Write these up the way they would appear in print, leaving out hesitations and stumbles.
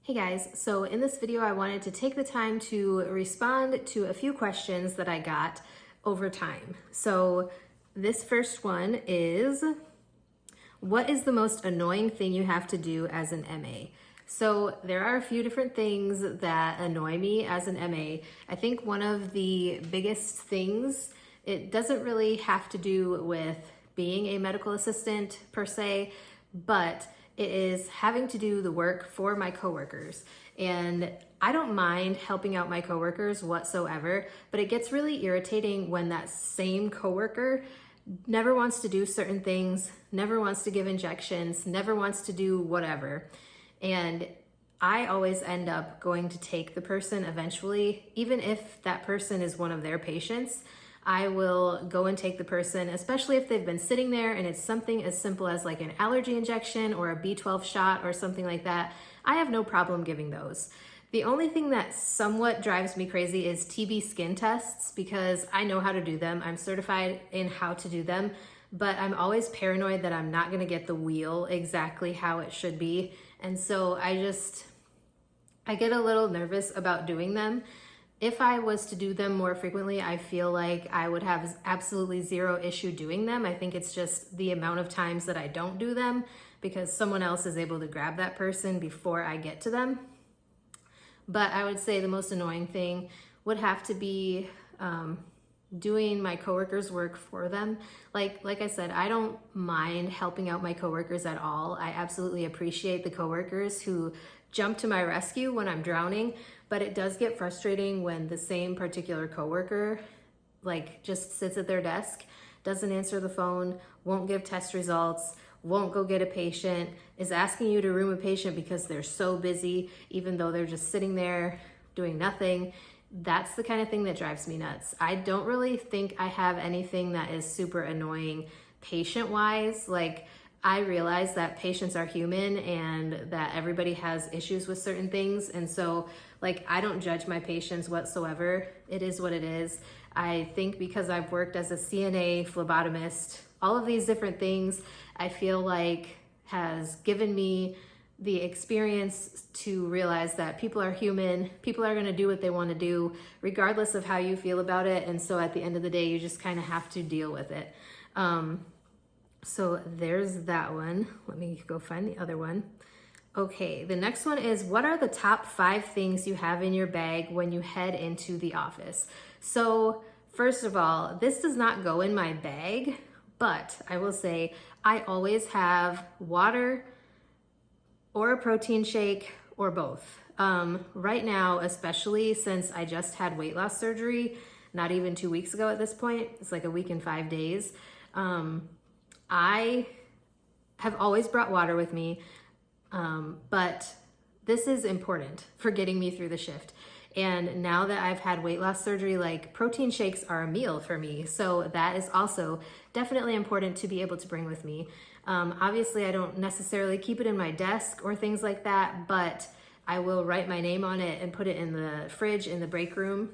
Hey guys, so in this video I wanted to take the time to respond to a few questions that I got over time. So this first one is, what is the most annoying thing you have to do as an MA? So there are a few different things that annoy me as an MA. I think one of the biggest things, it doesn't really have to do with being a medical assistant per se, but it is having to do the work for my coworkers. And I don't mind helping out my coworkers whatsoever, but it gets really irritating when that same coworker never wants to do certain things, never wants to give injections, never wants to do whatever. And I always end up going to take the person eventually, even if that person is one of their patients. I will go and take the person, especially if they've been sitting there and it's something as simple as like an allergy injection or a B12 shot or something like that. I have no problem giving those. The only thing that somewhat drives me crazy is TB skin tests, because I know how to do them. I'm certified in how to do them, but I'm always paranoid that I'm not gonna get the wheel exactly how it should be. And so I get a little nervous about doing them. If I was to do them more frequently, I feel like I would have absolutely zero issue doing them. I think it's just the amount of times that I don't do them because someone else is able to grab that person before I get to them. But I would say the most annoying thing would have to be doing my coworkers' work for them. Like I said, I don't mind helping out my coworkers at all. I absolutely appreciate the coworkers who jump to my rescue when I'm drowning, but it does get frustrating when the same particular coworker just sits at their desk, doesn't answer the phone, won't give test results, won't go get a patient, is asking you to room a patient because they're so busy, even though they're just sitting there doing nothing. That's the kind of thing that drives me nuts. I don't really think I have anything that is super annoying patient-wise. I realize that patients are human and that everybody has issues with certain things. And so I don't judge my patients whatsoever. It is what it is. I think because I've worked as a CNA, phlebotomist, all of these different things, I feel like has given me the experience to realize that people are human. People are going to do what they want to do, regardless of how you feel about it. And so at the end of the day, you just kind of have to deal with it. So there's that one. Let me go find the other one. Okay, the next one is, what are the top 5 things you have in your bag when you head into the office? So first of all, this does not go in my bag, but I will say I always have water or a protein shake or both. Right now, especially since I just had weight loss surgery, not even 2 weeks ago at this point, it's like a week and 5 days. I have always brought water with me, but this is important for getting me through the shift. And now that I've had weight loss surgery, protein shakes are a meal for me. So that is also definitely important to be able to bring with me. Obviously, I don't necessarily keep it in my desk or things like that, but I will write my name on it and put it in the fridge in the break room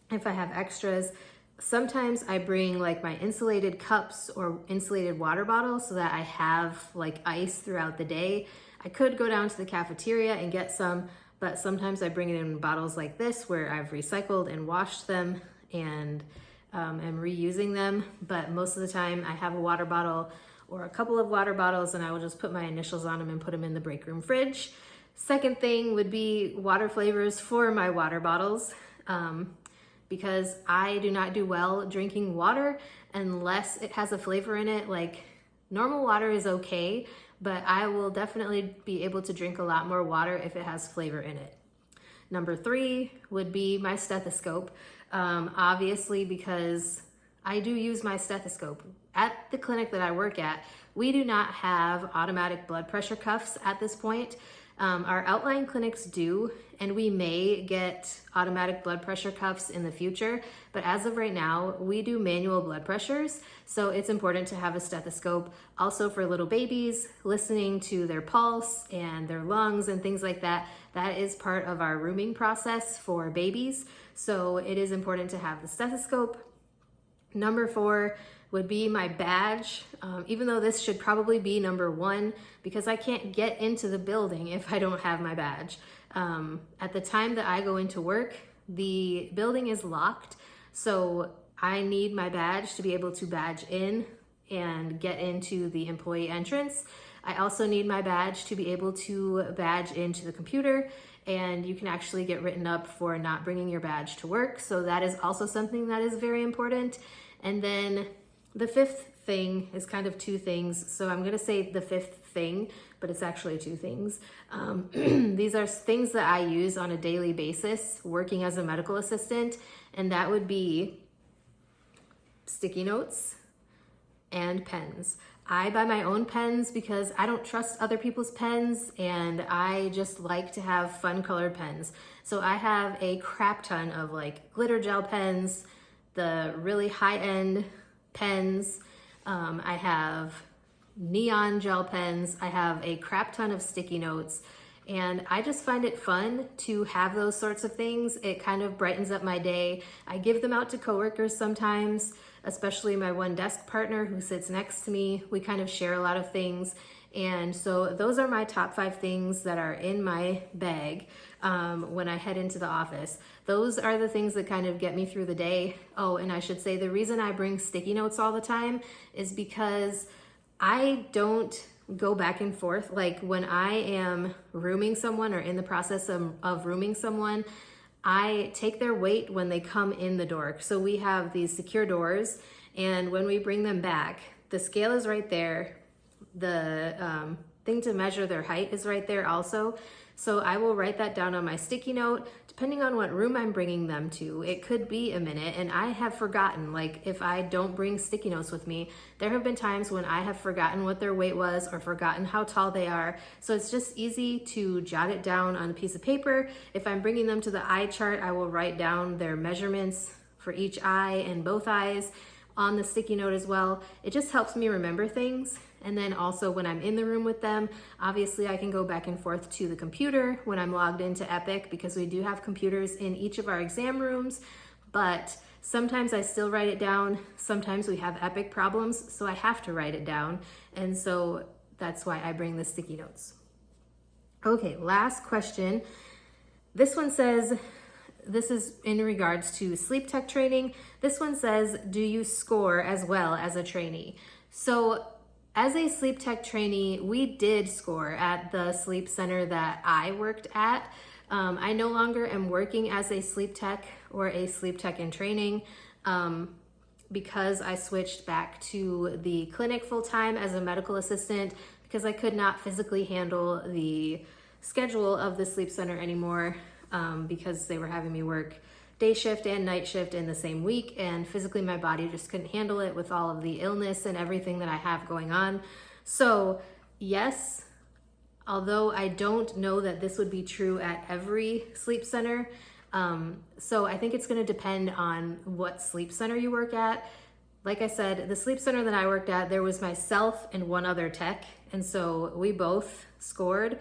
if I have extras. Sometimes I bring my insulated cups or insulated water bottles so that I have ice throughout the day. I could go down to the cafeteria and get some, but sometimes I bring it in bottles like this where I've recycled and washed them and am reusing them. But most of the time I have a water bottle or a couple of water bottles, and I will just put my initials on them and put them in the break room fridge. Second thing would be water flavors for my water bottles. Because I do not do well drinking water unless it has a flavor in it. Normal water is okay, but I will definitely be able to drink a lot more water if it has flavor in it. Number 3 would be my stethoscope. Obviously, because I do use my stethoscope. At the clinic that I work at, we do not have automatic blood pressure cuffs at this point. Our outlying clinics do, and we may get automatic blood pressure cuffs in the future, but as of right now, we do manual blood pressures, so it's important to have a stethoscope. Also for little babies, listening to their pulse and their lungs and things like that, that is part of our rooming process for babies, so it is important to have the stethoscope. Number 4, would be my badge, even though this should probably be number 1 because I can't get into the building if I don't have my badge. At the time that I go into work, the building is locked, so I need my badge to be able to badge in and get into the employee entrance. I also need my badge to be able to badge into the computer, and you can actually get written up for not bringing your badge to work. So that is also something that is very important. And then the 5th thing is kind of 2 things. So I'm gonna say the 5th thing, but it's actually 2 things. These are things that I use on a daily basis working as a medical assistant, and that would be sticky notes and pens. I buy my own pens because I don't trust other people's pens, and I just like to have fun colored pens. So I have a crap ton of like glitter gel pens, the really high-end pens. I have neon gel pens. I have a crap ton of sticky notes, and I just find it fun to have those sorts of things. It kind of brightens up my day. I give them out to coworkers sometimes, especially my one desk partner who sits next to me. We kind of share a lot of things. And so those are my top 5 things that are in my bag when I head into the office. Those are the things that kind of get me through the day. Oh, and I should say the reason I bring sticky notes all the time is because I don't go back and forth. Like when I am rooming someone or in the process of rooming someone, I take their weight when they come in the door. So we have these secure doors, and when we bring them back, the scale is right there. The thing to measure their height is right there also. So I will write that down on my sticky note. Depending on what room I'm bringing them to, it could be a minute, and I have forgotten. Like if I don't bring sticky notes with me, there have been times when I have forgotten what their weight was or forgotten how tall they are. So it's just easy to jot it down on a piece of paper. If I'm bringing them to the eye chart, I will write down their measurements for each eye and both eyes on the sticky note as well. It just helps me remember things. And then also when I'm in the room with them, obviously I can go back and forth to the computer when I'm logged into Epic, because we do have computers in each of our exam rooms, but sometimes I still write it down. Sometimes we have Epic problems, so I have to write it down. And so that's why I bring the sticky notes. Okay, last question. This one says, this is in regards to sleep tech training. This one says, do you score as well as a trainee? So as a sleep tech trainee, we did score at the sleep center that I worked at. I no longer am working as a sleep tech or a sleep tech in training because I switched back to the clinic full-time as a medical assistant because I could not physically handle the schedule of the sleep center anymore because they were having me work day shift and night shift in the same week, and physically my body just couldn't handle it with all of the illness and everything that I have going on. So yes, although I don't know that this would be true at every sleep center, so I think it's going to depend on what sleep center you work at. Like I said, the sleep center that I worked at, there was myself and one other tech, and so we both scored.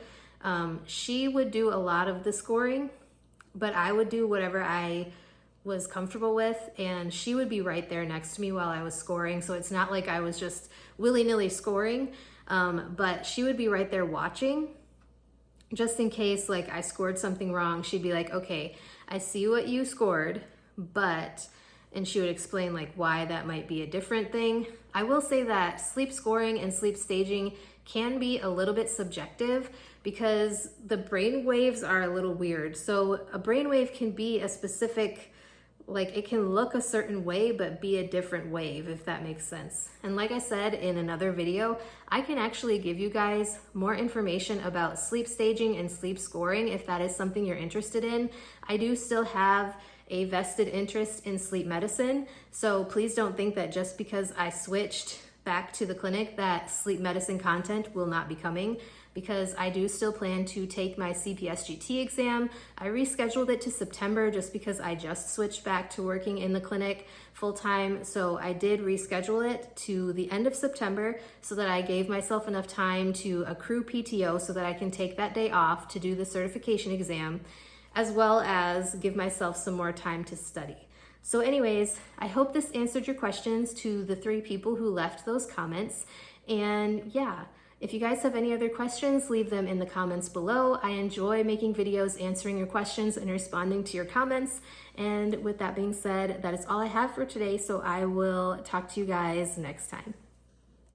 She would do a lot of the scoring, but I would do whatever I was comfortable with, and she would be right there next to me while I was scoring. So it's not like I was just willy-nilly scoring, but she would be right there watching just in case like I scored something wrong. She'd be like, okay, I see what you scored, but, and she would explain like why that might be a different thing. I will say that sleep scoring and sleep staging can be a little bit subjective because the brain waves are a little weird. So a brain wave can be a specific, like it can look a certain way, but be a different wave, if that makes sense. And like I said in another video, I can actually give you guys more information about sleep staging and sleep scoring if that is something you're interested in. I do still have a vested interest in sleep medicine, so please don't think that just because I switched back to the clinic that sleep medicine content will not be coming, because I do still plan to take my CPSGT exam. I rescheduled it to September just because I just switched back to working in the clinic full-time. So I did reschedule it to the end of September so that I gave myself enough time to accrue PTO so that I can take that day off to do the certification exam, as well as give myself some more time to study. So anyways, I hope this answered your questions to the 3 people who left those comments. And yeah, if you guys have any other questions, leave them in the comments below. I enjoy making videos answering your questions and responding to your comments. And with that being said, that is all I have for today. So I will talk to you guys next time.